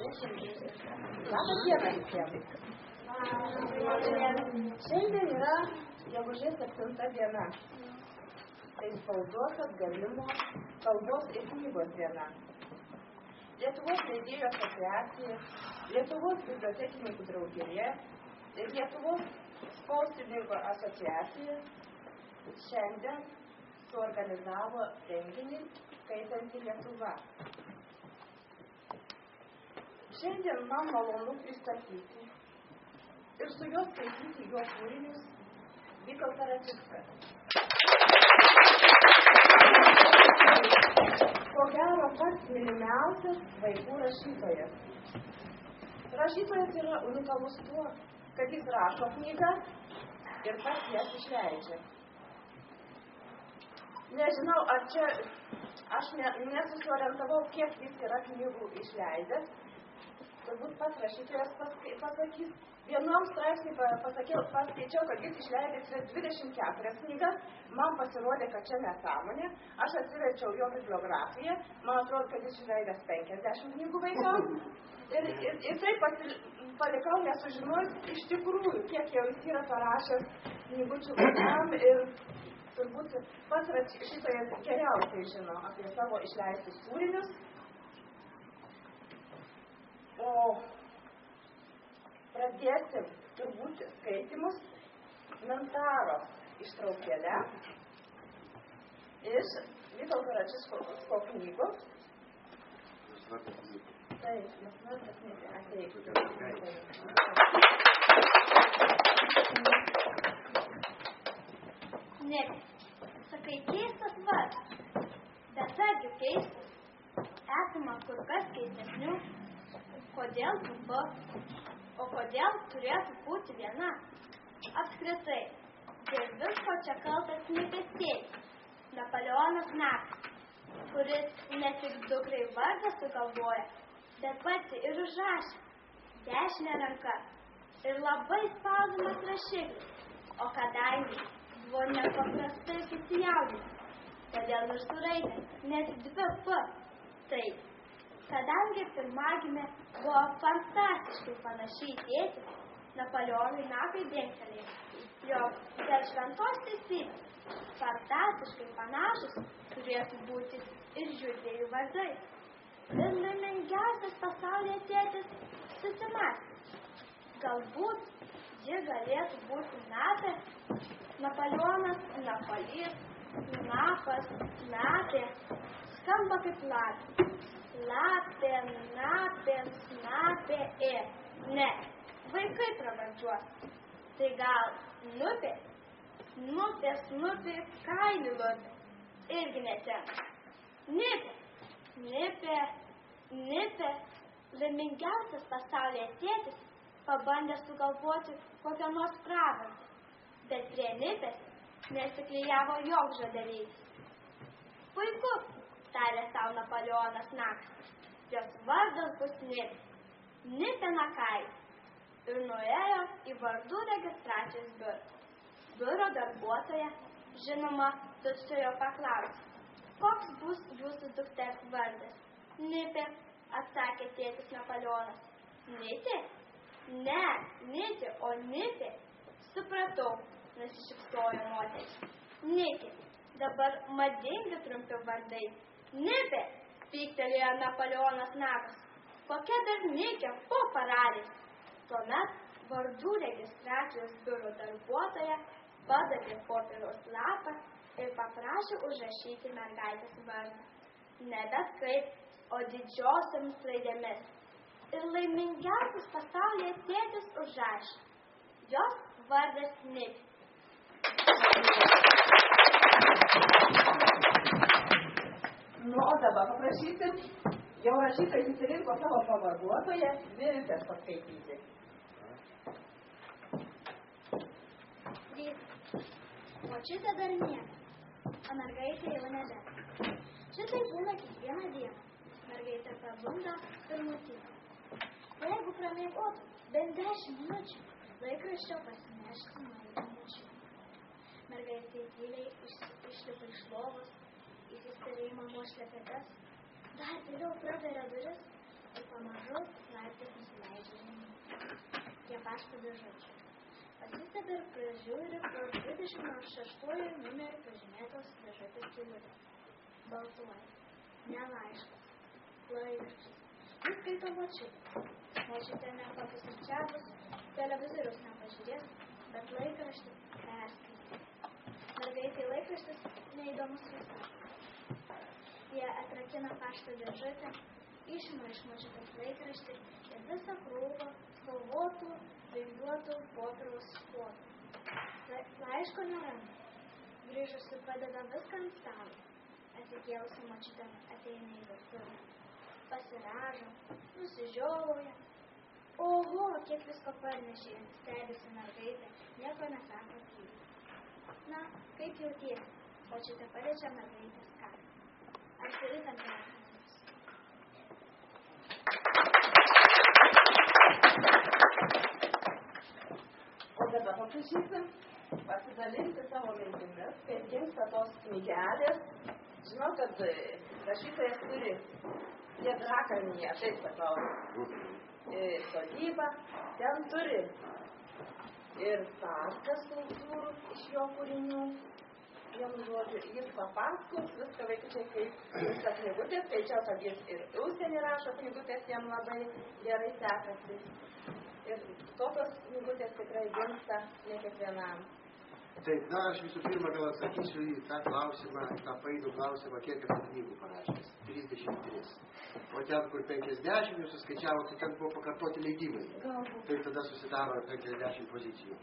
Labą dieną visiems. Šiandien yra gegužės 7 diena. Tai spaudos atgavimo kalbos ir knygos diena. Lietuvos leidėjų asociacija, Lietuvos bibliotekininkų draugija ir Lietuvos spaustininkų asociacija šiandien suorganizavo renginį Skaitanti Lietuva. Šiandien man malonu pristatyti ir su juos skaityti jo kūrinius Vytautą Račicką. Ko gero pats mylimiausias vaikų rašytojas. Rašytojas yra unikalus tuo, kad jis rašo knygą ir pats jas išleidžia. Nežinau, ar čia aš nesusiorientavau, kiek jis yra knygų išleidęs. Turbūt pats rašytojas pasakys. Vienam straipsnį paskaičiau, kad jis išleidęs 24 knygas. Man pasirodė, kad čia nesąmonė. Aš atsiverčiau jo bibliografiją. Man atrodo, kad jis išleidęs 50 knygų vaikams. Ir taip palikau nesužinojus iš tikrųjų, kiek jau jis yra parašęs knygučių vaikam. Ir turbūt pats rašytojas geriausiai žino apie savo išleistus kūrinius. O pradėsim turbūt skaitymus Mentaros ištraukėle iš Vytauto Račicko knygos. Taip, Ne, sakai keistas vardas, bet argi keistas, esama kur kas keistesnių. Kodėl trumpa, o kodėl turėtų būti viena? Apskritai, dėl visko čia kaltas nepėstėjai, Napoleonas Nakas, kuris ne tik dukrai vardą sugalvoja, bet pati ir užrašė dešinę ranką ir labai spausdamas rašiklis, o kadangi buvo nepaprastai susijaudinęs, todėl ir suraitė net 2 P. Taip. Kadangi pirmagimė buvo fantastiškai panaši į tėtį, Napoleonui Nakui dėmtelėjo, jog dėl šventos teisybės fantastiškai panašus turėtų būti ir jųdviejų vardai. Ir laimingiausias pasaulyje tėtis susimąstė. Galbūt ji galėtų būti Napė, Napoleonas, Napolys, Napas, Napė, skamba kaip lapė. Lapė, napė, snapė, Ne, vaikai pravardžiuos. Tai gal nupė? Nupė, snupė, kailių lupė. Irgi netenka. Nipė, nipė, nipė. Laimingiausias pasaulyje tėtis pabandė sugalvoti kokią nors pravardę. Bet prie nipės nesiklijavo joks žodelytis. Puiku, tarė sau Napoleonas Nakas. Jos vardas bus Nipė. Nipė Nakai. Ir nuėjo į vardų registracijos biurą. Biuro darbuotoja, žinoma, tučtuojo paklausė, koks bus jūsų dukters vardas? Nipė, atsakė tėtis Napoleonas. Nitė? Ne, Nitė, o Nipė. Supratau, nusišypsojo moteris. Nitė, dabar madingi trumpi vardai. Nipė, pyktelėjo Napoleonas Nakas. Kokia dar Nipė po paradės? Tuomet vardų registracijos biuro darbuotoja padavė popieriaus lapą ir paprašė užrašyti mergaitės vardą. Ne bet kaip, o didžiosiomis raidėmis. Ir laimingiausias pasaulyje tėtis užrašė. Jos vardas Nipė. Nu, o dabar paprašysim, jau rašytojas įsirinko savo pavaduotoją, Viltės paskaityti. Močiutė dar miega, o mergaitė jau nebe. Šitai būna kiekvieną dieną. Mergaitė pabunda ir nutyla. Jeigu pramiegotų bent 10 minučių, laikraščio pasinešti nueiti minčių. Mergaitė tyliai išlipa iš lovos, įsispėrė į mamos šlepetes, dar tyliau praveria duris ir pamažu pašto dėžučių. Pasistebi ir pražiūri pro 26 numerį pažymėtos dėžutės skylutę. Baltuoja. Ne laiškas. Laikraštis. Jis skaito močiutė. Močiutė nepapusryčiavus, televizoriaus nepažiūrės, bet laikraštį perskaitė. Mergaitei laikraštis neįdomus visai. Jie atrakina pašto dėžutę, išima iš močiutės laikraštį ir visą krūvą spalvotų, vingiuotų popieriaus špotų. Laiško neranda. Grįžusi padeda viską ant stalo. Atsikėlusi močiutė ateina į virtuvę. Pasiražo, nusižiovauja. Oho, kiek visko parnešė, stebisi mergaitė, nieko nesako tyliai. Na, kaip jautiesi? Močiutė paliečia mergaitės kaklą. Ar turi temperatūros? O dabar paprašysim pasidalinti savo mintimis, kaip gimsta tos knygelės. Žinau, kad rašytojas turi Pietrakalnyje, taip sakau, sodybą. Ten turi ir parką skulptūrų iš jo kūrinių. Vienu žodžiu, jis papasakos viską vaikučiai, kaip visa knygutė. Skaičiau, kad jis ir užsienį rašo knygutės, jam labai gerai sekasi. Ir tokios knygutės tikrai gimsta ne kiekvienam. Taip, na, aš visų pirma gal atsakysiu į tą klausimą, tą paidų klausimą, kiek esu knygų parašęs. 33. O ten, kur 50 jūs suskaičiavo, tai ten buvo pakartoti leidimai. Tai tada susidaro 50 pozicijų.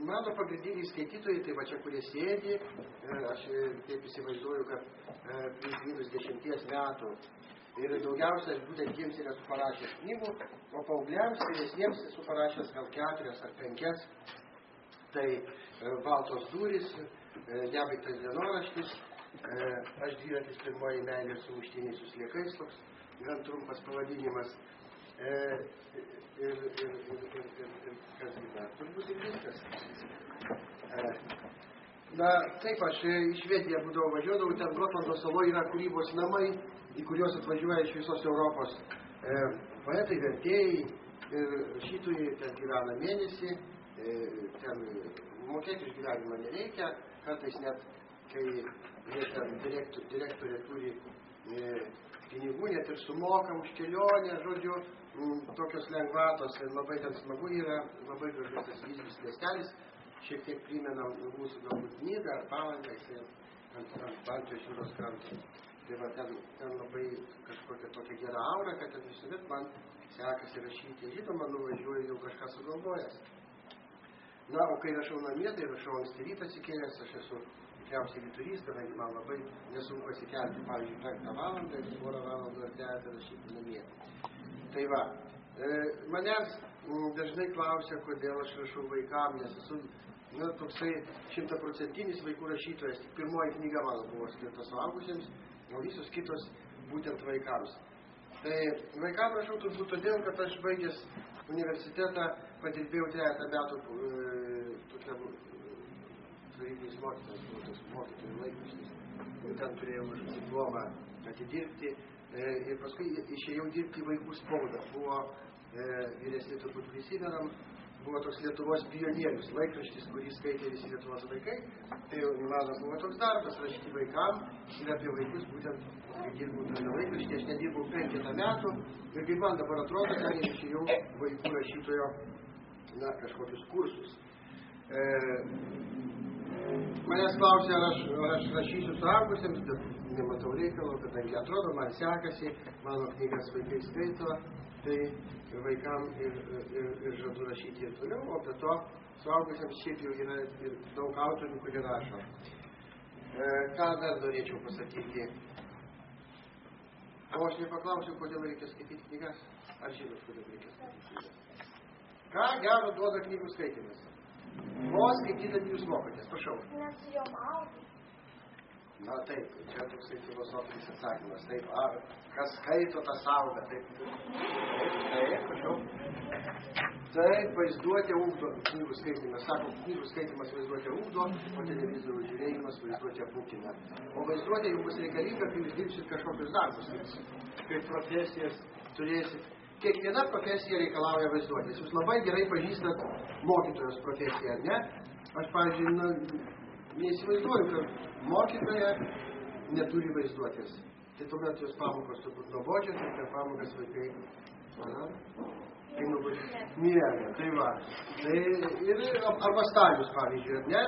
Mano pagrindiniai skaitytojai, tai va čia, kurie sėdi, aš taip įsivaizduoju, kad plus 10 metų. Ir daugiausia būtent jiems yra esu parašęs knygų, o paaugliams, vyresniems esu parašęs gal 4 ar 5. Tai Baltos durys, Nebaigtas dienoraštis, Aš dviratis pirmoji meilė su muštiniais su sliekais, toks gan trumpas pavadinimas. Ir kas gyvena, turbūt ir viskas. Na, taip, aš į Švediją būdavau važiuodavau, ten Gotlando saloje yra kūrybos namai, į kuriuos atvažiuoja iš visos Europos poetai, vertėjai ir rašytojai, ten gyvena mėnesį, ten mokėti iš gyvenimą nereikia, kartais net, kai ten direktorė turi pinigų, net ir sumoka už kelionę, žodžiu, tokios lengvatos, ir labai ten smagu yra, labai gražus tas Vizbis miestelis, šiek tiek primena mūsų galbūt Nidą ar Palangą, ant Baltijos jūros kranto. Tai va, ten labai kažkokia tokia gera aura, kad ten visuomet man sekasi rašyti. Žinoma, nuvažiuoju jau kažką sugalvojęs. Na, o kai rašau namie, tai rašau anksti rytą atsikėlęs, aš esu tikriausiai vyturys, kadangi man labai nesunku pasikelti, pavyzdžiui, 5 valandą ir 4 valandų ar 3 rašyti namie. Tai va, manęs dažnai klausia, kodėl aš rašau vaikam, nes esu toksai 100% vaikų rašytojas. Tik pirmoji knyga mano buvo skirta suaugusiems, o visos kitos būtent vaikams. Tai vaikam rašau turbūt todėl, kad aš baigęs universitetą padirbėjau 3 metų tokia tarybinis mokytojų laikraštis. Ir ten turėjau diplomą atidirbti. Ir paskui išėjau dirbti į vaikų spaudą. Buvo vyresni turbūt prisimenam, buvo toks Lietuvos pionierius laikraštis, kurį skaitė visi Lietuvos vaikai. Tai jau mano buvo toks darbas rašyti vaikam ir apie vaikus, būtent kai dirbau tame laikraštyje, aš nedirbau 5 metų ir kaip man dabar atrodo, ten išėjau vaikų rašytojo kažkokius kursus. Manęs klausė, ar aš rašysiu suaugusiems, bet nematau reikalo, kadangi atrodo, man sekasi, mano knygas vaikai skaito, tai vaikam ir žadu rašyti ir toliau, o be to suaugusiems šiaip jau yra ir daug autorių, kurie rašo. Ką dar norėčiau pasakyti? O aš nepaklausiu, kodėl reikia skaityti knygas. Ar žinot, kodėl reikia skaityti knygas? Ką gero duoda knygų skaitymas? Ko skaitydami jūs mokotės? Prašau. Nes jo maudu. Na taip, čia toksai filosofinis atsakymas. Taip, kas skaito, tas auga. Taip, prašau. Taip, vaizduotė ugdo knygų skaitymas. Sako, knygų skaitymas vaizduotė ugdo, o televizorių žiūrėjimas vaizduotė būtina. O vaizduotė jums bus reikalinga, kai jūs dirbsit kažkokius darbus. Kaip profesijas turėsit kiekviena profesija reikalauja vaizduotės. Jūs labai gerai pažįstat mokytojos profesiją, ar ne? Aš, pavyzdžiui, neįsivaizduoju, kad mokytoja neturi vaizduotės. Tai tuomet jos pamokos turbūt nuobodžios, ir per pamokas vaikai, miega, tai va. Tai ir arba stalius, pavyzdžiui, ar ne?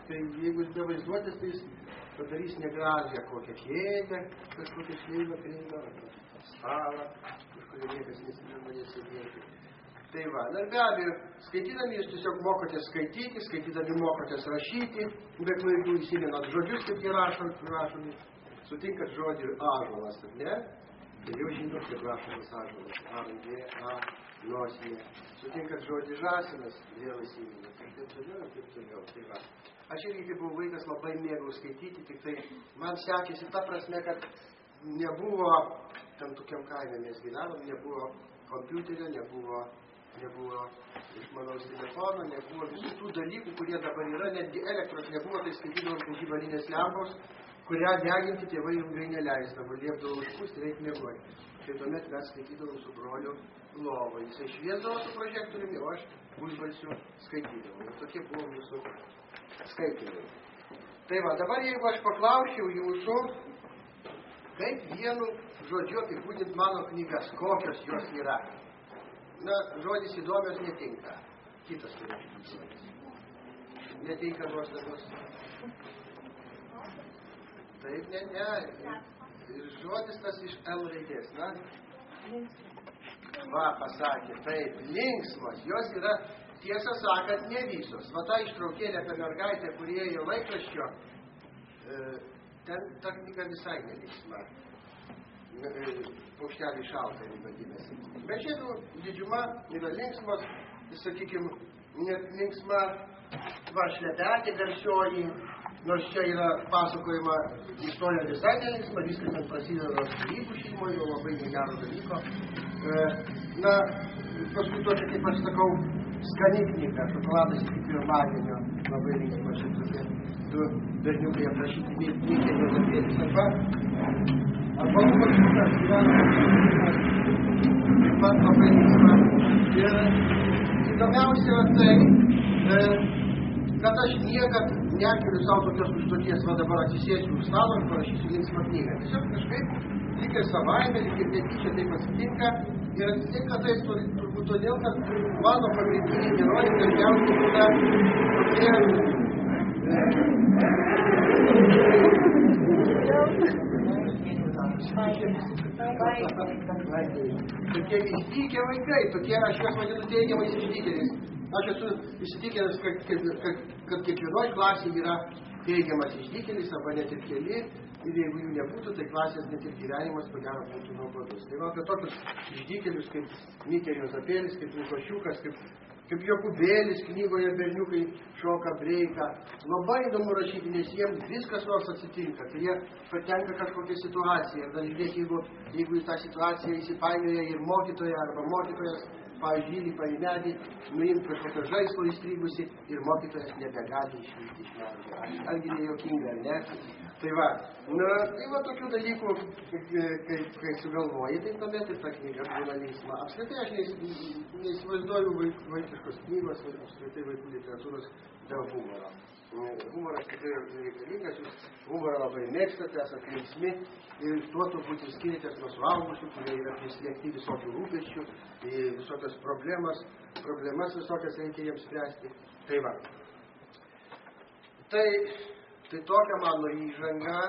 Tai jeigu jis be vaizduotės, tai jis padarys negražią kokią kėdę, kažkokią šleivą kreivą, stalą, kažkokią niekas nesinorės sėdėti. Tai va, ir be abejo, skaitydami jūs tiesiog mokotės skaityti, skaitydami mokotės rašyti, be klaidų įsimenat žodžius, kaip jie rašomi. Sutinkat žodį ąžuolas, ar ne? Tai jau žinot, kaip rašomas ąžuolas. A, A, nosinė. Sutinkat žodį žąsinas, vėl įsimenat. Ir taip toliau. Tai va. Aš irgi, kai buvau vaikas, labai mėgau skaityti, tik tai man sekėsi ta prasme, kad nebuvo, tam tokiam kaime mes gyvenom, nebuvo kompiuterio, nebuvo išmanaus telefono, nebuvo visų tų dalykų, kurie dabar yra, netgi elektros nebuvo, tai skaitydavom žibalinės lempos, kurią deginti tėvai ilgai neleisdavo, liepdavo užpūsti, reikia miegoti. Tai tuomet mes skaitydavom su broliu lovą. Jisai šviesdavo su prožektoriumi, o aš užbalsiu skaitydavau. Ir tokie buvo mūsų skaitymai. Tai va, dabar jeigu aš paklausčiau jūsų, kaip vienu žodžiu apibūdint mano knygas, kokios jos yra. Na, žodis įdomios netinka. Kitas turėtų žodis. Netinka nuostabus. Taip, ne. Žodis tas iš L raidės, na? Va, pasakė, taip, linksmos. Jos yra, tiesą sakant, ne visos. Va, ta ištraukėlė apie mergaitę, kurie ėjo laikraščio, ten ta knyga visai nelinksma. Paukštelį šaltai vadinasi. Bet šiaip didžiuma yra linksmos, sakykime, net linksma šlepetė garsioji, nors čia yra pasakojama istorija visai nelinksma, viskas ten prasideda skyrybų šeimoje, jau labai negero dalyko. Na, paskui tokia, kaip aš sakau, skani knyga, šokoladas iki pirmadienio, labai linksma šitokie du berniukai aprašyti Mikė Juozapėlis arba Lukas gyvena taip pat labai linksma. Ir įdomiausia tai, kad aš niekad nekeliu savo tokios užduoties, va dabar atsisėsiu už stalo ir parašysiu linksmą knygą. Tiesiog kažkaip lyg ir savaime, lyg ir netyčia taip atsitinka. Ir atsitinka tai turbūt todėl, kad mano pagrindiniai herojai dažniausiai būna tokie išdykę vaikai, tokie, aš juos vadinu teigiamais išdykėliais. Aš esu įsitikinęs, kad kiekvienoj klasėje yra teigiamas išdykėlis, arba net ir keli, ir jeigu jų nebūtų, tai klasės net ir gyvenimas, ko gero, būtų nuobodus. Tai va, apie tokius išdykėlius, kaip Mikė Juozapėlis, kaip Lukošiukas, kaip Jokūbėlis knygoje berniukai šoka breiką. Labai įdomu rašyti, nes jiems viskas nors atsitinka, tai jie patenka kažkokią situaciją. Ir dar žiūrėk, jeigu į tą situaciją įsipainioja ir mokytoja arba mokytojas, pavyzdžiui, paimedį, nuimti kažkokio žaislo įstrigusi ir mokytojas nebegali išvykti iš medžio. Argi nejuokinga, ar ne? Tai va, tai va tokių dalykų, kai sugalvoji, tai tuomet ir ta knyga būna linksma. Apskritai aš neįsivaizduoju vaikiškos knygos ir apskritai vaikų literatūros be humoro. Humoras tikrai reikalingas, jūs humorą labai mėgstate, esate linksmi ir tuo turbūt ir skiriatės nuo suaugusių, kurie yra prislėgti visokių rūpesčių, visokias problemas visokias reikia jiems spręsti. Tai va. Tai tokia mano įžanga,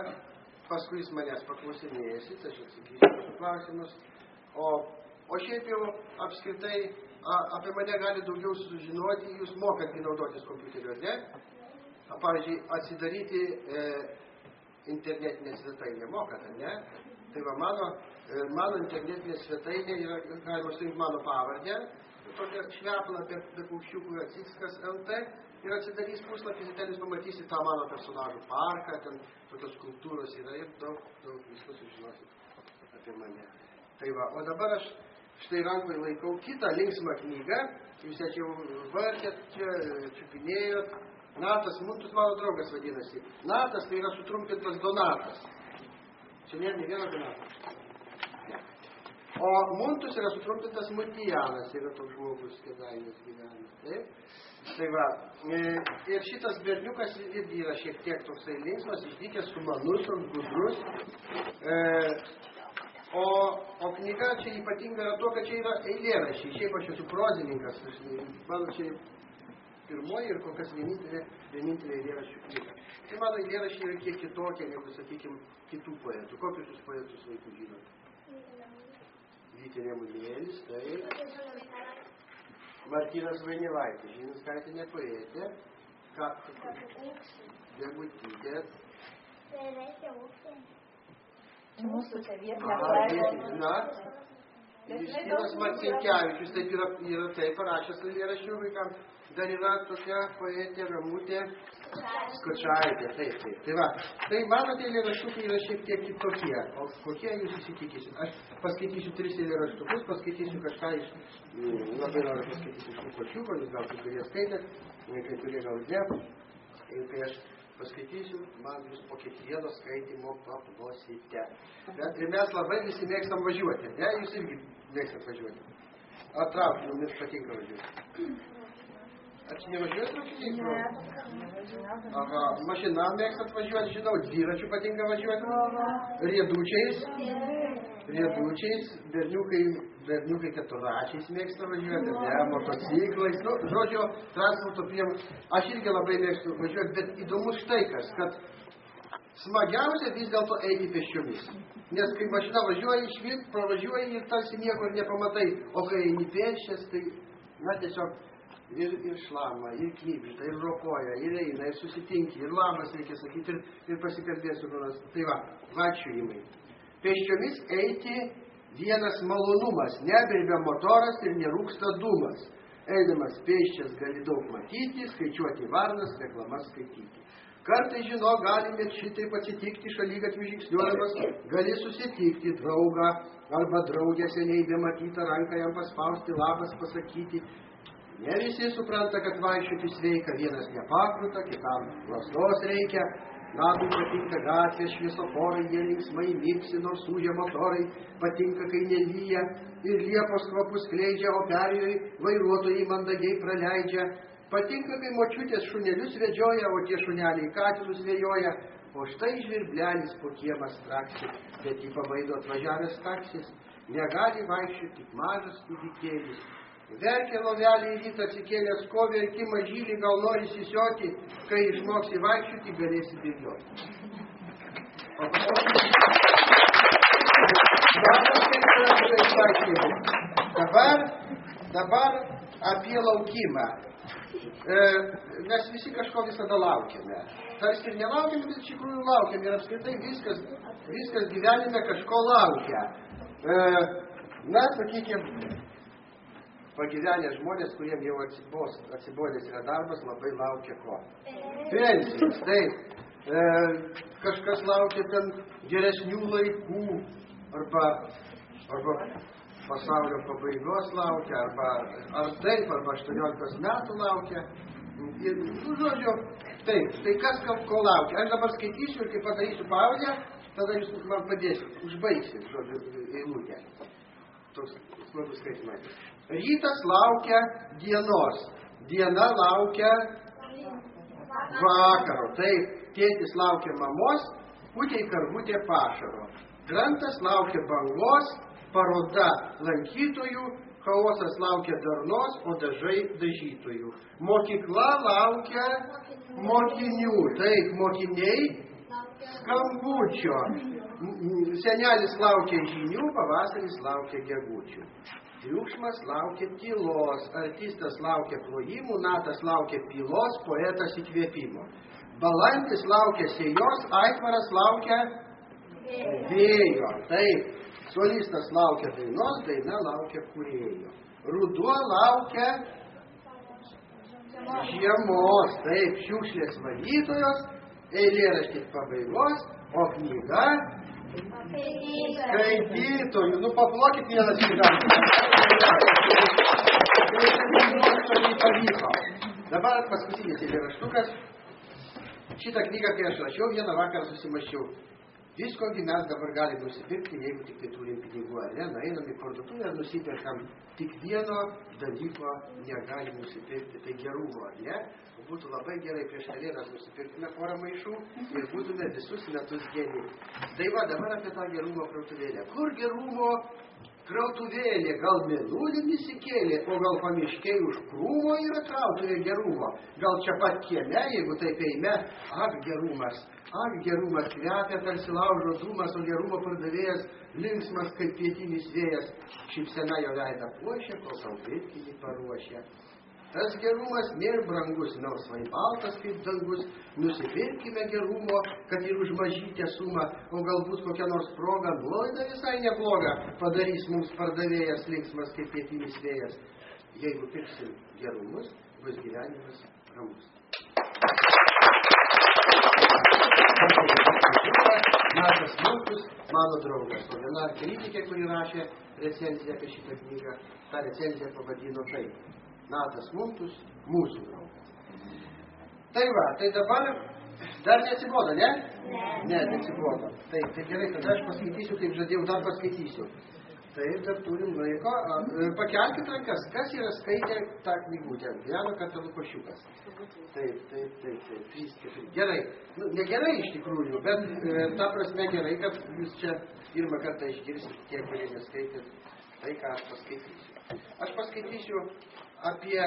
paskui jis manęs paklausinėsit, aš atsakysiu jūsų klausimus, o šiaip jau apskritai apie mane gali daugiau sužinoti, jūs mokatgi naudotis kompiuteriu, ne? Pavyzdžiui, atsidaryti internetinę svetainę mokate, ne? Tai va, mano internetinė svetainė yra, galima surinkti mano pavardę, tokia šveplą apie paukščiukų atsiskas LT, ir atsidarys puslapis, ten jūs pamatysit tą mano personažų parką, ten tokios kultūros yra ir daug visko sužinosit apie mane. Tai va, o dabar aš štai rankoje laikau kitą linksmą knygą, jūs ją čia jau vartėt, čia čiupinėjot. Natas Muntus mano draugas vadinasi. Natas tai yra sutrumpintas Donatas. Čia nėra ne vieno Donatas. O Muntus yra sutrumpintas Mutijanas, yra toks žmogus, Kėdainiuose gyvena. Taip? Tai va, ir šitas berniukas irgi yra šiek tiek toksai linksmas, išdykęs, sumanus, gudrus. O knyga čia ypatinga yra to, kad čia yra eilėraščiai. Šiaip aš esu prozininkas, mano čia pirmoji ir kol kas vienintelė eilėraščių knyga. Tai mano eilėraščiai yra kiek kitokie negu, sakykime, kitų poetų. Kokius jūs poetus vaikų žinote? Vytė Nemunėlis, tai Martynas Vainilaitis, Žinskaitinė poetė, Degutytė, Mūsų čia vietinė. Justinas Marcinkevičius, taip yra taip parašęs eilėraščių vaikams. Dar yra tokia poetė Ramutė Skučaitė, taip. Tai va, tai manote eilėraštukai yra šiek tiek kitokie. O kokie jūs įsitikysit? Aš paskaitysiu 3 eilėraštukus, paskaitysiu kažką iš, labai noriu paskaityti iš tų pačių, jūs gal kai kurie skaitėt, kai kurie gal ne. Ir kai aš paskaitysiu, man jūs po kiekvieno skaitymo paplosite. Ir mes labai visi mėgstam važiuoti, ne? Jūs irgi mėgstat važiuoti. Ar traukiniu jums patinka važiuoti? Ar čia nevažiuojat traukiniais? Ne. Aha, mašina mėgstat važiuoti, žinau, dviračių patinka važiuoti. Riedučiais, berniukai keturračiais mėgsta važiuoti, ne, motociklais, nu, žodžio, transporto priemonės. Aš irgi labai mėgstu važiuoti, bet įdomu štai kas, kad smagiausia vis dėlto eiti pėsčiomis. Nes kai mašina važiuoja, išvyk, pravažiuoja ir tarsi nieko nepamatai, o kai eini pėsčias, tai, na, tiesiog ir šlama, ir knybžda, ir ropoja, ir eina, ir susitinki, ir labas reikia sakyti, ir pasikalbėsiu. Tai va, vaikščiojimai. Pėsčiomis eiti vienas malonumas, nebirbia motoras ir nerūksta dūmas. Eidamas pėsčias gali daug matyti, skaičiuoti varnas, reklamas skaityti. Kartais, žino, galime šitaip atsitikti šalygatvių žingsniuodamas, gali susitikti draugą arba draugę seniai bematytą ranką jam paspausti, labas pasakyti. Ne visi supranta, kad vaikščioti sveika, vienas nepakruta, kitam lasdos reikia. Labui patinka gatvės, šviesoforai, jie linksmai mirksi, nors ūžia motorai, patinka, kai nelyja ir liepos kvapus skleidžia, o perėjoj vairuotojai mandagiai praleidžia. Patinka, kai močiutės šunelius vedžioja, o tie šuneliai katilus vėjoja, o štai žvirblelis po kiemą straksi, bet jį pabaido atvažiavęs taksis. Negali vaikščioti tik mažas kūdikėlis. Verkė lovelį į rytą atsikėlęs, ko verki mažylį, gal nori sisioti, kai išmoksi vaikščioti, galėsi bėgioti. Dabar apie laukimą. Mes visi kažko visada laukiame. Tarsi ir nelaukiame, bet iš tikrųjų laukiame. Ir apskritai viskas gyvenime kažko laukia. Na, sakykime, pagyvenę žmonės, kuriem jau atsibodęs yra darbas, labai laukia ko? Pensijos, taip. Kažkas laukia ten geresnių laikų, arba pasaulio pabaigos laukia, arba 18 metų laukia. Ir, žodžiu, taip, tai kas ko laukia? Aš dabar skaitysiu ir kai padarysiu pauzę, tada jūs man padėsit, užbaigsit, žodžiu, eilutę. Toks smagus skaitimas. Rytas laukia dienos, diena laukia vakaro. Taip, tėtis laukia mamos, putei karvutė pašaro. Krantas laukia bangos, paroda lankytojų, chaosas laukia darnos, o dažai dažytojų. Mokykla laukia mokinių, taip, mokiniai skambučio. Senelis laukia žinių, pavasaris laukia gegučių. Triukšmas laukia tylos, artistas laukia plojimų, natas laukia pylos, poetas įkvėpimo. Balandis laukia sėjos, aitvaras laukia vėjo. Taip, solistas laukia dainos, daina laukia kūrėjo. Ruduo laukia žiemos, taip, šiukšlės valytojos, eilėraštis pabaigos, o knyga skaitytojų. Nu, paplokit vienas kitam. Dabar paskutinis eilėraštukas. Šitą knygą, kai aš rašiau, vieną vakarą susimaščiau. Viskogi mes dabar galime nusipirkti, jeigu tik tai turim pinigų, ar ne? Einam į parduotuvę, nusiperkam tik vieno dalyko negalim nusipirkti, tai gerumo, ar ne? Būtų labai gerai prieš kalėdas nusipirktume porą maišų ir būtume visus metus geri. Tai va, dabar apie tą gerumo krautuvėlę. Kur gerumo krautuvėlė? Gal mėnulin įsikėlė, o gal pamiškiai už krūmo yra krautuvė gerumo? Gal čia pat kieme, jeigu taip eime, ak gerumas kvepia, tarsi laužo dūmas, o gerumo pardavėjas linksmas kaip pietinis vėjas, šypsena jo veidą puošia, kol sau pirkinį paruošia. Tas gerumas nėr brangus, melsvai baltas kaip dangus, nusipirkime gerumo, kad ir už mažytę sumą, o galbūt kokia nors proga, nuolaida visai nebloga, padarys mums pardavėjas linksmas kaip pietinis vėjas. Jeigu pirksim gerumus, bus gyvenimas ramus. Natas Mulkus, mano draugas, o viena kritikė, kuri rašė recenziją apie šitą knygą, tą recenziją pavadino taip. Natas Mulkus, mūsų draugas. Tai va, tai dabar dar neatsibodo, ne? Ne, neatsibodo. Tai gerai, tada aš paskaitysiu, kaip žadėjau, dar paskaitysiu. Taip, dar turim laiko. Pakelkit rankas, kas yra skaitę tą knygutę? Gyveno kartą Lukošiukas. Taip. 3, 4. Gerai. Negerai iš tikrųjų, bet ta prasme gerai, kad jūs čia pirmą kartą išgirsit tie, kurie neskaitėt tai, ką aš paskaitysiu. Aš paskaitysiu apie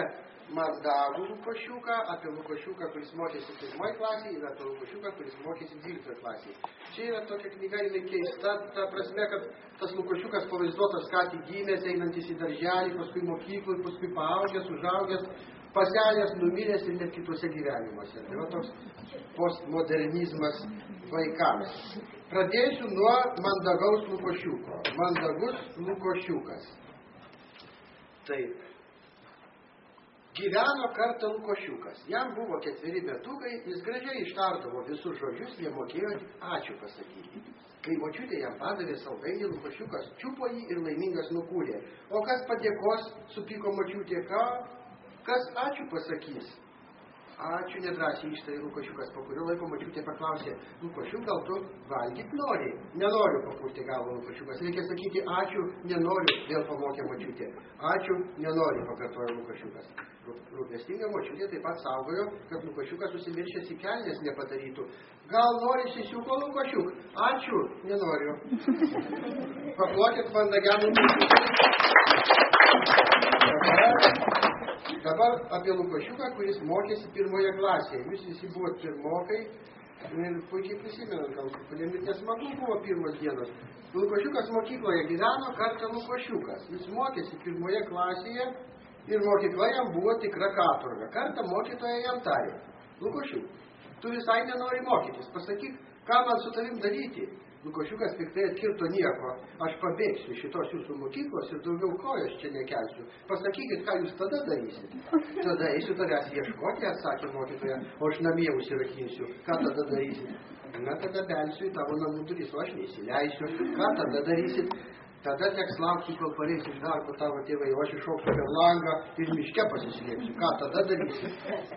mandagų Lukošiuką, apie Lukošiuką, kuris mokėsi 1 klasėje, ir apie Lukošiuką, kuris mokėsi 12 klasėje. Čia yra tokia knyga, jinai keista, ta prasme, kad tas Lukošiukas pavaizduotas ką tik gimęs, einantis į darželį, paskui mokyklą, paskui paaugęs, užaugęs, pasenęs, numiręs ir net kitose gyvenimuose. Tai va toks postmodernizmas vaikams. Pradėsiu nuo mandagaus Lukošiuko. Mandagus Lukošiukas. Taip. Gyveno kartą Lukošiukas. Jam buvo 4 metukai, jis gražiai ištardavo visus žodžius, nemokėjo tik ačiū pasakyti. Kai močiutė jam padavė saldainį, Lukošiukas čiupo jį ir laimingas nukūrė. O kas padėkos, supyko močiutė, kas ačiū pasakys? Ačiū, nedrąsiai ištarė Lukošiukas. Po kurio laiko močiutė paklausė, Lukošiuk, gal tu valgyt nori? Nenoriu, papurtė galvą Lukošiukas. Reikia sakyti, ačiū, nenoriu, vėl pamokė močiutė. Ačiū, nenoriu, pakartojo Lukošiukas. Rūpestinga močiutė taip pat saugojo, kad Lukošiukas užsimiršęs į kelnes nepadarytų. Gal nori sisiuko, Lukošiuk? Ačiū, nenoriu. Paplokit mandagiam Lukošiukui. Dabar apie Lukošiuką, kuris mokėsi 1 klasėje. Jūs visi buvote pirmokai ir puikiai prisimenat, gal kuriem ir nesmagu buvo 1 dienos. Lukošiukas mokykloje gyveno kartą Lukošiukas. Jis mokėsi 1 klasėje ir mokykla jam buvo tikra katorga. Kartą mokytoja jam tarė, Lukošiuk, tu visai nenori mokytis, pasakyk, ką man su tavim daryti. Lukošiukas piktai atkirto nieko, aš pabėgsiu šitos jūsų mokyklos ir daugiau kojos čia nekelsiu. Pasakykit, ką jūs tada darysit. Tada eisiu tavęs ieškoti, atsakė mokytoja, o aš namie užsirakinsiu. Ką tada darysit? Na, tada belsiu į tavo namų duris, o aš neįsileisiu. Ką tada darysit? Tada teks laukti, kol pareis iš darbo tavo tėvai, o aš iššoksiu per langą ir miške pasislėpsiu. Ką tada darysit?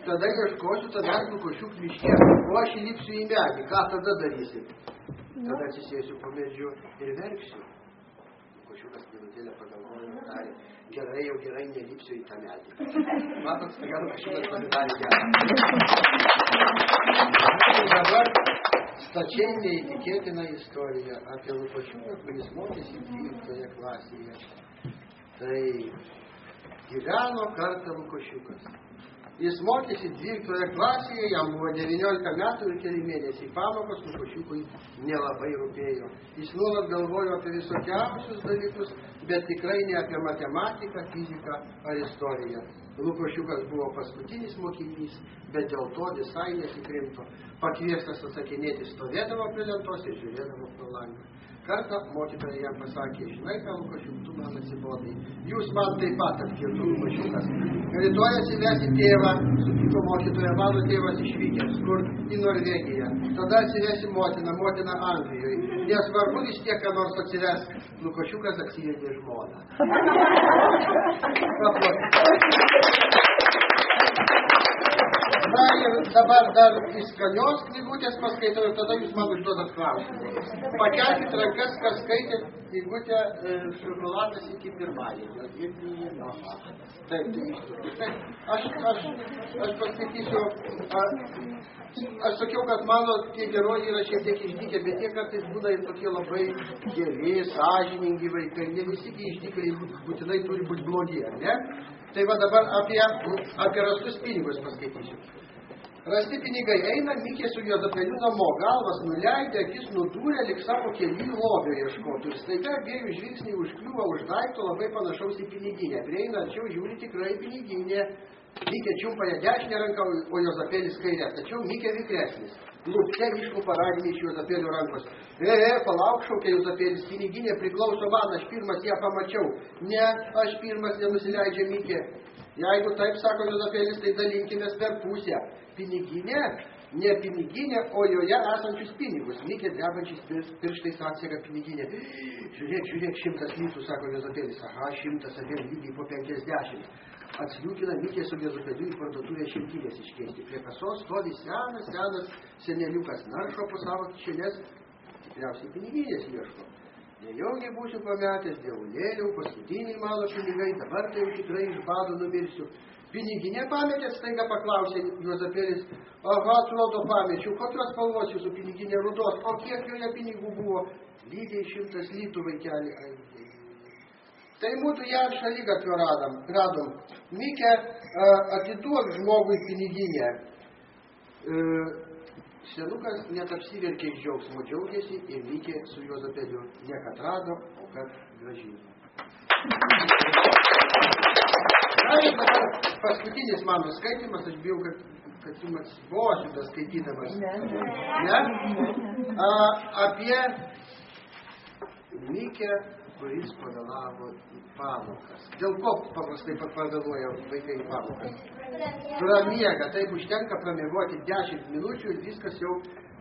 Tada ieškosiu tavęs Lukošiuk miške, o aš įlipsiu į medį. Ką tada darysit? Tada atsisėsiu po medžiu ir verksiu. Lukošiukas minutėlę pagalvojo ir tarė, gerai, nelipsiu į tą medį. Matot, staiga Lukošiukas pasidarė gerą. Dabar stačiai neįtikėtina istorija apie Lukošiuką, kuris mokėsi 12 klasėje. Tai gyveno kartą Lukošiukas. Jis mokėsi 12 klasėje, jam buvo 19 metų ir keli mėnesiai pamokos, Lukošiukui nelabai rūpėjo. Jis nuolat galvojo apie visokiausius dalykus, bet tikrai ne apie matematiką, fiziką ar istoriją. Lukošiukas buvo paskutinis mokinys, bet dėl to visai nesikrimto. Pakviestas atsakinėti stovėdavo prie lentos ir žiūrėdavo pro langą. Kartą mokytoja jam pasakė, žinai ką, Lukošiuk, tu man atsibodai. Jūs man taip pat, atkirto Lukošiukas. Rytoj atsivesi tėvą, supyko mokytoja, mano tėvas išvykęs, kur į Norvegiją. Tada atsivesi motina Anglijoje. Nesvarbu vis tiek, ką nors atsives. Lukošiukas atsivedė žmoną. Na ir dabar dar skanios knygutės paskaitau ir tada jūs man užduodat klausimus. Pakelkit rankas, kas skaitė knygutę Šokoladas iki pirmadienio. Taip, aš paskaitysiu, aš sakiau, kad mano tie herojai yra šiek tiek išdykę, bet jie kartais būna ir tokie labai geri, sąžiningi vaikai, ne visi išdykai būtinai turi būti blogi, ne? Tai va dabar apie rastus pinigus paskaitysiu. Rasti pinigai eina, Mikė su Juozapeliu namo, galvas nuleidė, akis nudūrė, lyg savo kelių lobio ieškotų. Ir staiga abiejų žvilgsniai užkliūva už daikto labai panašaus į piniginę. Prieina arčiau, žiūri tikrai piniginė. Mikė čiumpa ją dešinę ranką, o Juozapelis kairę. Tačiau Mikė vikresnis. Lūpte išlupa raginį iš Juozapelio rankos. Palauk, šaukė Juozapelis, piniginė priklauso man, aš pirmas ją pamačiau. Ne, aš pirmas, nenusileidžia Mikė. Jeigu taip, sako Juozapelis, tai dalinkimės per pusę. Piniginė, ne piniginė, o joje esančius pinigus. Mikė drebančiais pirštais atseka piniginė. Žiūrėk, 100 litų, sako Juozapelis. Aha, 100, abiem lygiai po 50. Atsliūkina Mikė su Juozapeliu į parduotuvę šimtinės iškeisti. Prie kasos stovi senas seneliukas, naršo po savo kišenės, tikriausiai piniginės ieško. Nejaugi būsiu pametęs, dievulėliau, paskutiniai mano pinigai, dabar tai jau tikrai iš bado numirsiu. Piniginė pametės, staiga paklausė Juozapelis. Aha, atrodo pamečiau, kokios spalvos jūsų piniginė rudos, o kiek joje pinigų buvo? Lygiai 100 litų, vaikeli. Tai mūtų ją šaligatvio radom. Mikė, atiduok žmogui piniginę. Senukas net apsiverkė iš džiaugsmo, džiaugiasi ir Mikė su Juozapeliu ne kad rado, o kad grąžino. Na ir dabar paskutinis mano skaitimas, aš bijau, kad jums atsibosiu tas skaitydamas. Ne? Apie Mikę, kuris pavėlavo į pamokas. Dėl ko paprastai pavėluoja vaikai į pamokas? Pramiega, taip užtenka pramiegoti 10 minučių ir viskas jau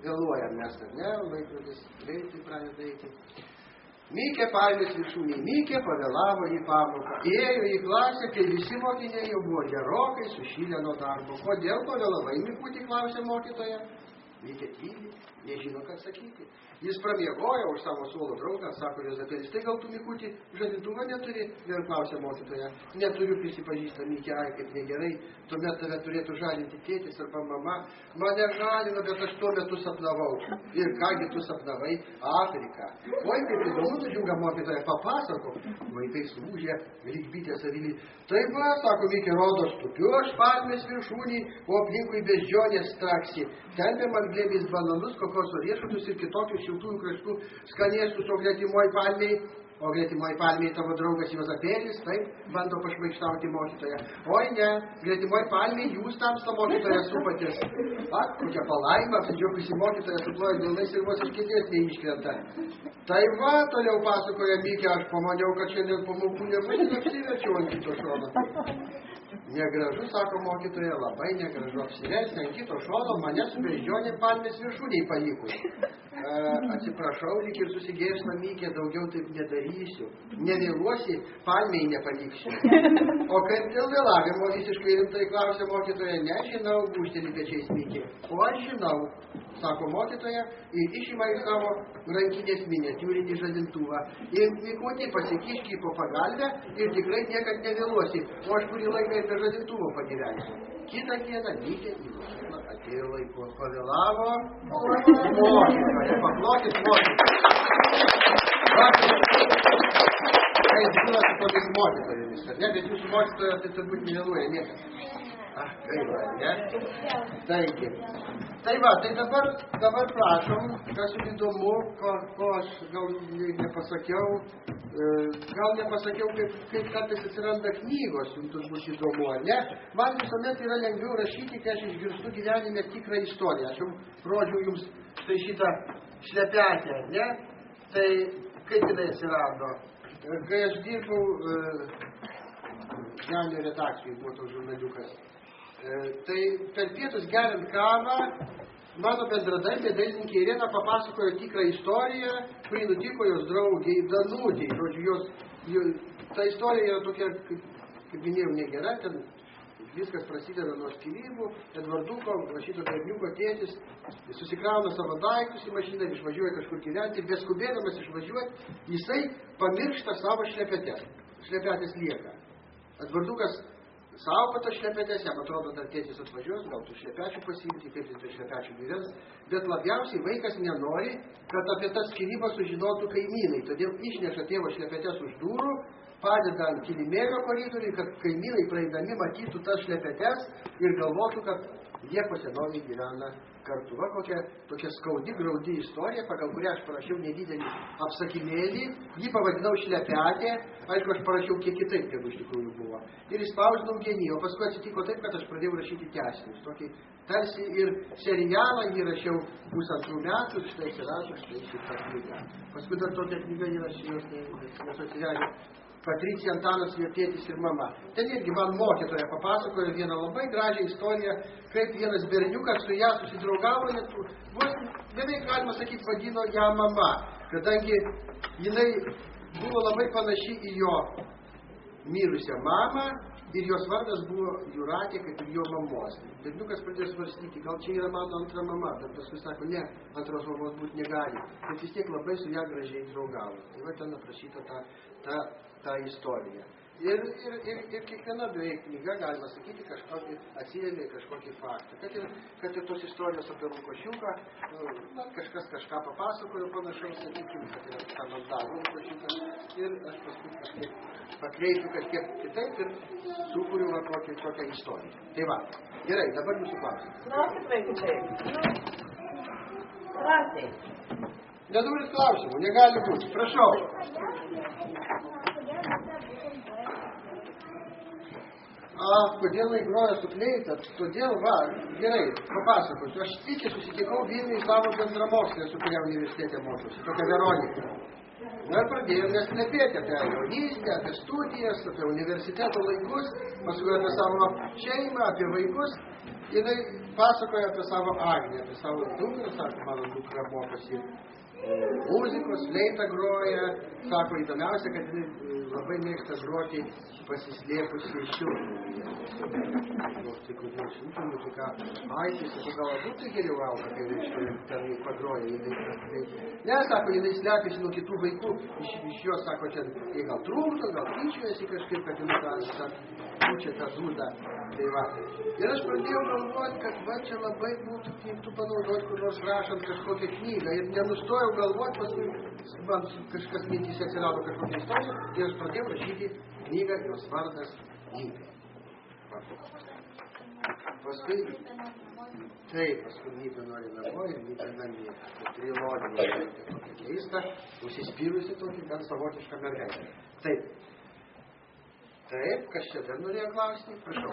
vėluoja. Mes, ne, laikrodis greitai pradeda eiti. Mikė palmės viršūnė. Mikė pavėlavo į pamoką. Ėjo į klasę, kai visi mokiniai jau buvo gerokai sušilę nuo darbo. Kodėl pavėlavai, Mikutį, klausė mokytoja? Mikė tyli, nežino, ką sakyti. Jis pramiegojo už savo suolo draugą, sako Juozapelis. Tai gal tu, Mikutį, žadintuvą neturi? Vėl klausė mokytoja. Neturiu, prisipažįsta Mikė, ai, kaip negerai. Tuomet tave turėtų žalinti tėtis arba mama. Mane žalino, bet aš tuo metu sapnavau. Ir kągi tu sapnavai? Afriką. Oi, kaip įdomu, džiunga mokytoja, papasakok. Vaikai sulūžė, lyg bitės avily. Tai va, sako Mikė, rodos, tupiu aš palmės viršūnį, o aplinkui beždžionės straksi. Tempėm ant glėbės bananus, kokoso riešutus ir kitokius šiltųjų kraštų skanėstus, o gretimoj palmėj tavo draugas Juozapelis, taip, bando pašmaikštauti mokytoją. Oi ne, gretimoj palmėj jūs tamsta mokytoja supatės. Ak, kokia palaima, apsidžiaugusi mokytoja suploja delnais ir vos iš kėdės neiškrenta. Tai va, toliau pasakoja Mikė, aš pamaniau, kad šiandien pamokų nebus ir apsiverčiau ant kito šono. Negražu, sako mokytoja, labai negražu. Apsiversti ant kito šono mane su beždžionė palmės viršūnėj palikus. Atsiprašau, lyg ir susigėšna Mikė, daugiau taip nedarysiu. Nevėluosi, palmėj nepaliksiu. O kaip dėl vėlavimo, visiškai rimtai klausė mokytoja, nežinau, gūžteli pečiais Mikė. O aš žinau, sako mokytoja, ir išima į savo rankinės miniatiūrinį žadintuvą. Ir Mikutį pasikiški po pagalbę ir tikrai niekad nevėluosi, o aš kurį laiką ir per žadintuvo pagyvensiu. Kitą dieną Mikė į mokyklą atėjo laiku. Pavėlavo mokytoja. Paplokit mokytoja. Kai būna su tomis mokytojomis, ne? Bet jūsų mokytoja tai turbūt nevėluoja niekas. Gaila, ne? Taigi. Tai va, tai dabar prašom, kas įdomu, ko aš gal nepasakiau, kaip kartais atsiranda knygos, jums turbūt įdomu, ar ne? Man visuomet yra lengviau rašyti, kai aš išgirstu gyvenime tikrą istoriją. Aš jums rodžiau jums štai šitą šlepetę, ne? Tai kaip jinai atsirado? Kai aš dirbau Žemė redakcijai, buvo toks žurnaliukas. Tai per pietus geriant kavą, mano bendradarbė dailininkė Irena papasakojo tikrą istoriją, kuri nutiko jos draugiai Danutei. Žodžiu, ta istorija yra tokia, kaip minėjau, negera, ten viskas prasideda nuo skyrybų, Edvarduko, rašyto berniuko tėtis, susikrauna savo daiktus į mašiną ir išvažiuoja kažkur gyventi, beskubėdamas išvažiuoti, jisai pamiršta savo šlepetės. Šlepetės lieka. Edvardukas saugo tas šlepetės, jam atrodo, dar tėtis atvažiuos, gal tų šlepečių pasiimti, kaip jis be šlepečių gyvens, bet labiausiai vaikas nenori, kad apie tas skyrybas sužinotų kaimynai, todėl išneša tėvo šlepetės už durų, padeda ant kilimėlio koridoriui, kad kaimynai praeidami matytų tas šlepetės ir galvotų, kad jie po senovei gyvena kartu. Va tokia skaudi, graudi istorija, pagal kurią aš parašiau nedidelį apsakymėlį, jį pavadinau Šlepetė, aišku, aš parašiau kiek kitaip, negu iš tikrųjų buvo. Ir įspausdinau Genį, o paskui atsitiko taip, kad aš pradėjau rašyti tęsinius. Tokį tarsi ir serialą jį rašiau 1,5 metų, štai atsirado, štai šitą knygą. Paskui dar tokia knyga yra Patricija Antanas, jo tėtis ir mama. Ten irgi man mokytoja papasakojo vieną labai gražią istoriją, kaip vienas berniukas su ją susidraugavo, vos beveik galima sakyti vadino ją mama, kadangi jinai buvo labai panaši į jo mirusią mamą ir jos vardas buvo Jūratė, kaip ir jo mamos. Berniukas pradėjo svarstyti, gal čia yra mano antra mama, bet paskui sako, ne, antros mamos būti negali, bet vis tiek labai su ją gražiai draugavo. Tai va ten aprašyta ta istorija. Ir kiekviena beveik knyga, galima sakyti, kažkokį atsirėmė kažkokį faktą. Kad ir tos istorijos apie Lukošiuką, kažkas kažką papasakojo panašaus, sakykime, kad yra komentarų Lukošiukas. Ir aš paskui kažkiek pakreipiu kažkiek kitaip ir sukūriu va tokią istoriją. Tai va, gerai, dabar jūsų klausimas. Na, tikrai kitaip. Drąsiai. Neturit klausimų, negali būti. Prašau. Kodėl groja su fleita? Todėl, va, gerai, papasakosiu. Aš tik susitikau Vilniuje savo bendramokslę, su kuria universitete mokiausi, tokia Veronika. Na ir pradėjome slepėti apie jaunystę, apie studijas, apie universiteto laikus, paskui apie savo šeimą, apie vaikus. Jinai pasakoja apie savo Agnę, apie savo dukrą, sako, mano dukra mokosi muzikos, fleitą groja, sako, įdomiausia, kad jinai labai mėgsta groti pasislėpusi šiltnamyje. Tai kodėl šiltnamyje, tai ką, tai galbūt tai geriau auga, kai ten pagroja. Ne, sako, jinai slepiasi nuo kitų vaikų, iš jos, sako, jie gal trūkdo, gal tyčiojasi kažkaip, kad jinai pučia tą dūdą. Tai va. Ir aš pradėjau galvoti, kad va čia labai būtų tiktų panaudoti, kur nors rašant kažkokią knygą. Ir nenustojau galvoti, paskui man kažkas mintyse atsirado kažkokia istorija, ir aš pradėjau rašyti knygą, jos vardas Nyka. Paskui, paskui Nyka nori namo ir Nyka namie. Tai trilogija, tokia keista, užsispyrusi tokį, gan savotišką mergaitę. Taip, kas čia dar norėjo klausyti? Prašau.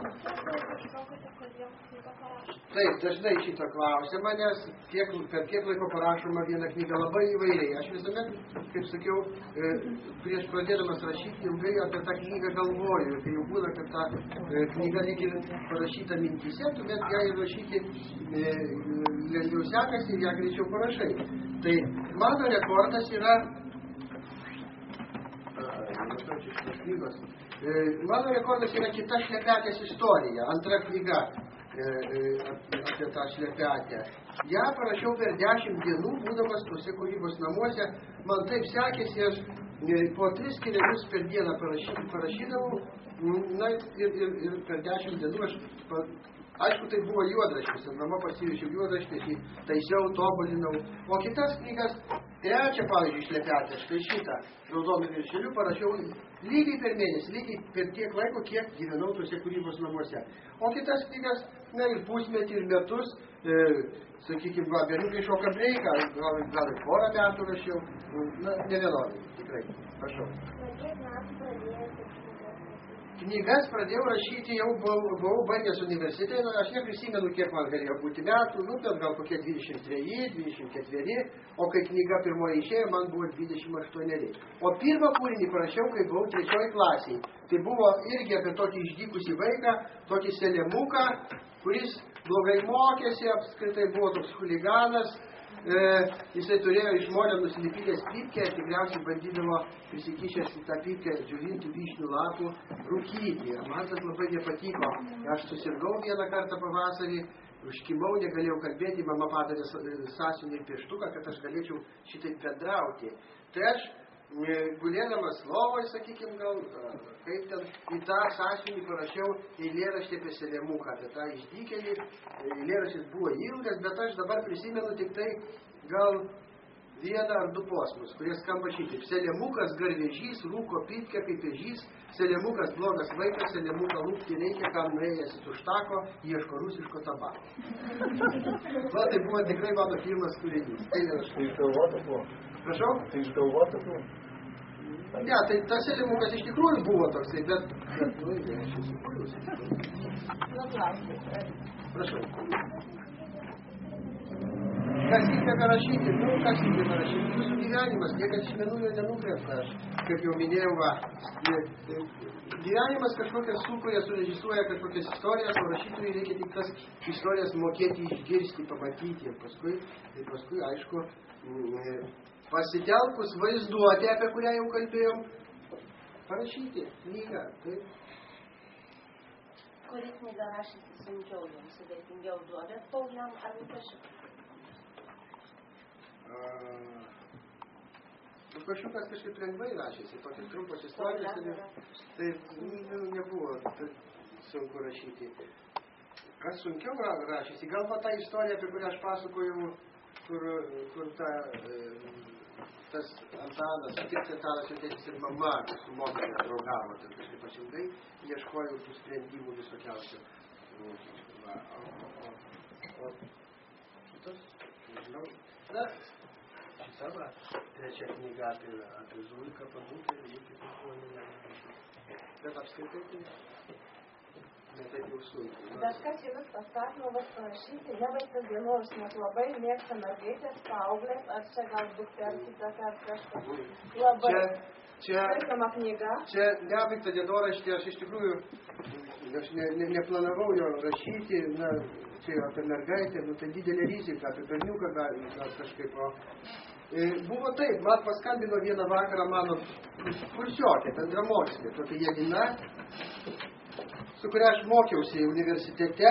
Taip, dažnai šitą klausia manęs, per kiek laiko parašoma viena knyga, labai įvairiai. Aš visuomet, kaip sakiau, prieš pradėdamas rašyti, ilgai apie tą knygą galvoju. Ir kai jau būna, kad ta knyga lyg ir parašyta mintyse, tuomet ją ir rašyti lengviau sekasi ir ją greičiau parašai. Tai mano rekordas yra... Mano rekordas yra kita Šlepetės istorija, antra knyga apie tą Šlepetę. Ja parašiau per 10 dienų, būdamas tuose kūrybos namuose. Man taip sekėsi, aš po 3 skilelius per dieną parašydavau, na ir per 10 dienų aš... Aišku, tai buvo juodraštis, ir mama pasivežiau juodraštį, taisiau, tobulinau. O kitas knygas, trečią, pavyzdžiui, Šlepetę, štai šitą, raudonų viršelių, parašiau lygiai per mėnesį, lygiai per tiek laiko, kiek gyvenau tuose kūrybos namuose. O kitas knygas, na ir pusmetį, ir metus, sakykime, berniukai šoka breiką, gal ir porą metų rašiau, na, ne vienodai, tikrai, prašau. Knygas pradėjau rašyti, jau buvau bandęs universitete, aš neprisimenu, kiek man galėjo būti metų, bet gal kokie 23, 24, o kai knyga pirmoji išėjo, man buvo 28. O pirmą kūrinį parašiau, kai buvau 3 klasiai. Tai buvo irgi apie tokį išdykusį vaiką, tokį selemuką, kuris blogai mokėsi, apskritai buvo toks chuliganas, jisai turėjo iš molio nusilipinęs pypkę ir tikriausiai bandydavo prisikišęs į tą pypkę džiovintų vyšnių lapų rūkyti. Ir man tas labai nepatiko. Aš susirgau vieną kartą pavasarį, užkimau, negalėjau kalbėti, mama padarė sąsiuvinį pieštuką, kad aš galėčiau šitaip bendrauti. Tai aš gulėdamas lovoj, sakykime, gal, kaip ten į tą sąsiuvinį parašiau eilėraštį apie Selemuką, apie tą išdykėlį. Eilėraštis buvo ilgas, bet aš dabar prisimenu tik tai gal vieną ar du posmus, kurie skamba šitaip. Selemukas garvežys, rūko pypkę kaip ežys, Selemukas blogas vaikas, Selemuką lūpti reikia, kam nuėjęs už tako, ieško rusiško tabako. Va, tai buvo tikrai mano pirmas kūrinys. Tai išgalvota buvo? Prašau? Tai išgalvota buvo? Ne, tai tas Selemukas iš tikrųjų buvo toksai, bet nu, ne, aš įsikūriausi. Prašau. Kas įkvėpia rašyti? Nu, kas įkvėpia rašyti? Jūsų gyvenimas, niekas iš menų nenukrėpta. Aš, kaip jau minėjau, gyvenimas kažkokias sukuria, surežisuoja kažkokias istorijas, o rašytojai reikia tik tas istorijas mokėti išgirsti, pamatyti. Ir paskui, aišku, pasitelkus vaizduotę, apie kurią jau kalbėjom, parašyti knygą. Taip. Kuri knyga rašyti sunkiau, jums sudėtingiau duodat paaugliam ar Lukašiukas? Lukašiukas kažkaip lengvai rašėsi, tokios trumpos istorijos, tai nebuvo sunku rašyti. Kas sunkiau rašėsi, gal va ta istorija, apie kurią aš pasakojau, kur tas Antanas, tik Antanas ir tėtis ir mama su mokytoja draugavo, tai kažkaip aš ilgai ieškojau tų sprendimų visokiausių. O kitos, nežinau, na, šitą va, trečia knyga apie Zulką, pabūtą ir jų kitų žmonių. Bet apskritai tai ne taip jau sunku. Bet kas jums paskatino vas parašyti, nebaigtas dienoraštis, nes labai mėgsta mergaitės, paauglės, ar čia gal dukters įtaka, ar kažkas labai skaitoma knyga? Čia nebaigta dienoraštį, aš iš tikrųjų neplanavau jo rašyti, na, čia apie mergaitę, nu tai didelė rizika, apie berniuką gal kažkaip. Buvo taip, man paskambino vieną vakarą mano kursiokė, bendramokslė, tokia Jelina, su kuria aš mokiausi universitete.